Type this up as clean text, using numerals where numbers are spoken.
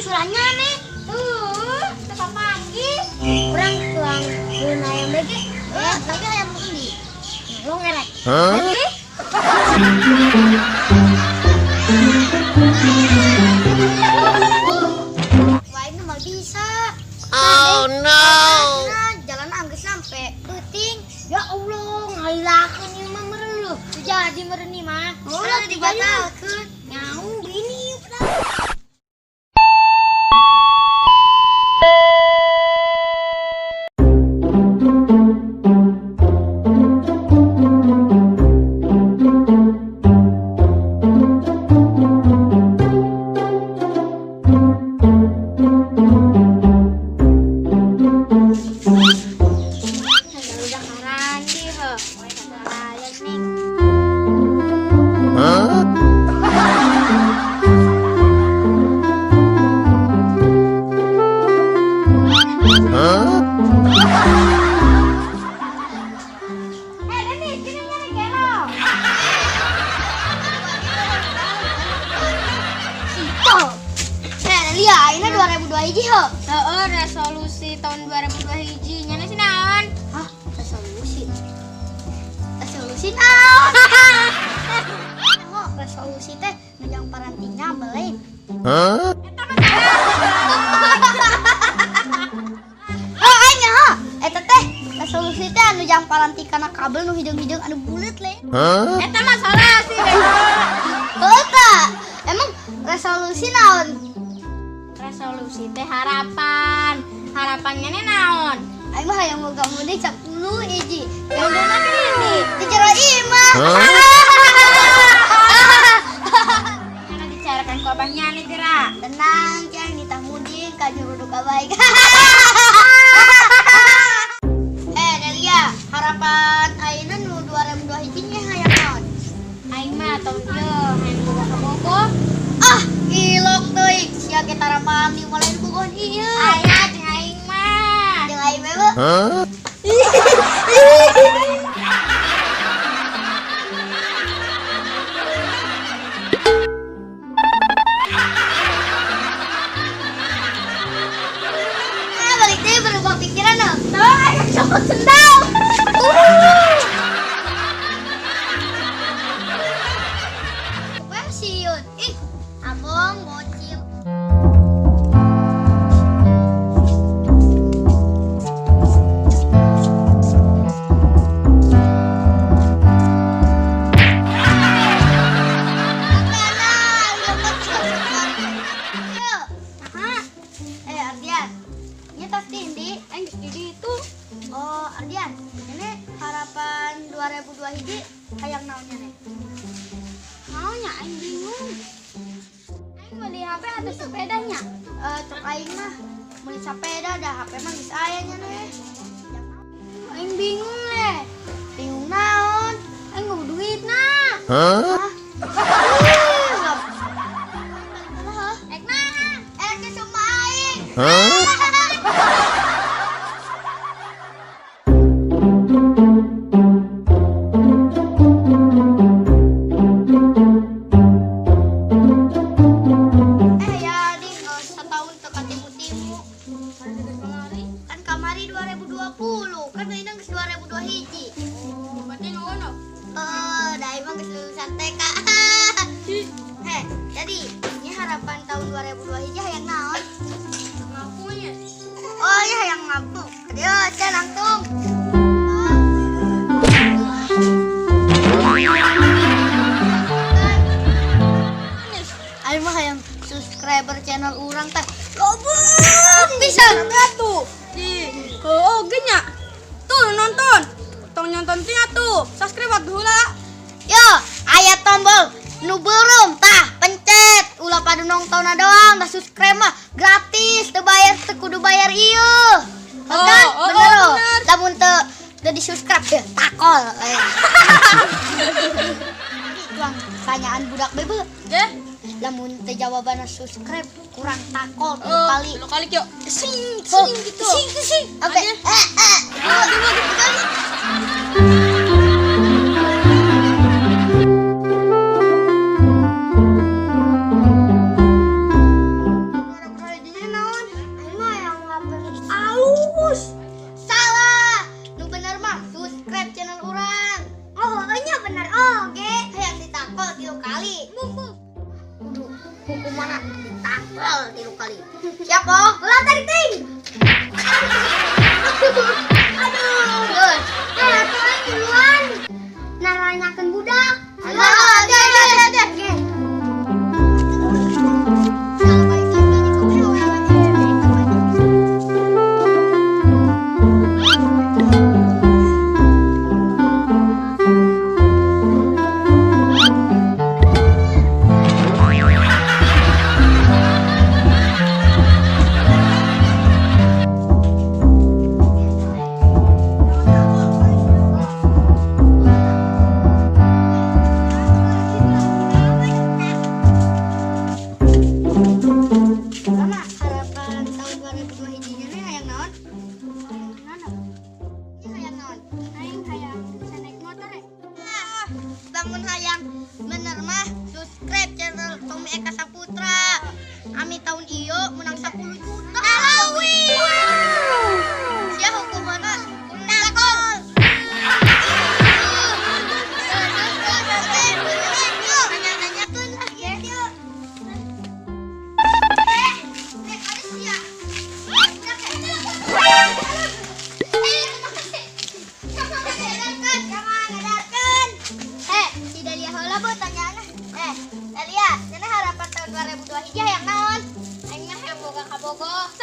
surannya nih. Tuh, tetap pagi. Kurang tuang guna ayam lagi. Tapi ayam ini. Lo ngerek. Lagi. Wah, ini mah bisa. Oh no. Jalan angge sampai penting. Ya Allah, ngailakeun ieu mah meureun lu. Jadi meureun nih mah. Ulah dibatalkeun. Nyau ini. Lia, ini 2002 hiji ho. Heeh, resolusi tahun 2002 hiji. Nyana sih naon? Hah, resolusi. Resolusi naon? Oh, resolusi teh ngejang parantinya beli. Hah? Oh, aing ha. Eta teh resolusi teh anu jang paranti kana kabel nu hideung-hideung anu bulet le. Hah? Eta mah salah sih. Eta, emang resolusi naon? Resolusi teh harapan. Harapannya nih naon? Aing mah hayang boga mudik 10 hiji. Yang mana ini? Di jero imah. Nyana dicarakan ku abahnya nih tira. Tenang, jangan kita mudik ka juru duka baik. Delia, harapan ayeuna nu 2002 hiji nya hayang naon? Aing mah tahun ieu hayang boga ka Bogor. Ah, ilok teuing sia kita ramalan di mulai bugon ieu. Aya jeung aing mah. Jeung aing mah. Hah? Balik deh berubah pikiran dong. Tuh, ayo copot sendal. Pensiun. Ih, abang bocil. Ardian, ini tas Tindi, geus di ditu. Oh, Ardian, ini harapan 2002 hiji hayang naonnya nih? Maunya aing bingung. Aing beli HP atau sepedanya? Cek aing mah meuli sepeda dah HP mah geus aya nya nih. Aing bingung leh. Bingung naon? Aing nggak duit nah. Hah? Ek nah. Ke cuma aing. Hah? Ya, Dik, setahun teka timu-timu. Kan kamari 2020, kan ini geus 2002 hiji. Oh, berarti ngono. Da emang geus lulusan TK. Jadi, ini harapan tahun 2002 hiji hayang naon? Ngakunya. Oh, ya hayang ngapu. Ayo, saya langsung. Ayo mah hayang subscriber channel urang teh. Lobeng pisan. Tuh. Oh, genya. Tuh nonton. Tong nonton tuh. Subscribe heula. Yo, aya tombol nu beureum tah pencet. Ulah pada nonton doang, da subscribe mah gratis, teu bayar, teu kudu bayar ieu. Kan? Bener. Lamun teu di subscribe teh takol. Tuang tanyaan budak bebe. Deh. Lamun teh jawabanna subscribe kurang takol kali. Lo kali kyo. Sing gitu. Sing. Oke. Siap oh? Ulah tarik ting. Aduh. Aturan duluan. Naranyakeun budak. Oke. Lama harapan tahun 2002 hijinya nih hayang naon? Ini hayang naon? Aing hayang bisa naik motor ya. Bangun hayang bener mah subscribe channel Tommy Eka Saputra. Ami tahun iyo menang 10 juta. Halloween. Sia hukumanna takol. Nanya-nanyakeun ya dia. Tidak lihat heula bu tanyaanna. Dalia, cenah harapan tahun 2002 hiji hayang naon? Aing mah hayang boga ka Bogor.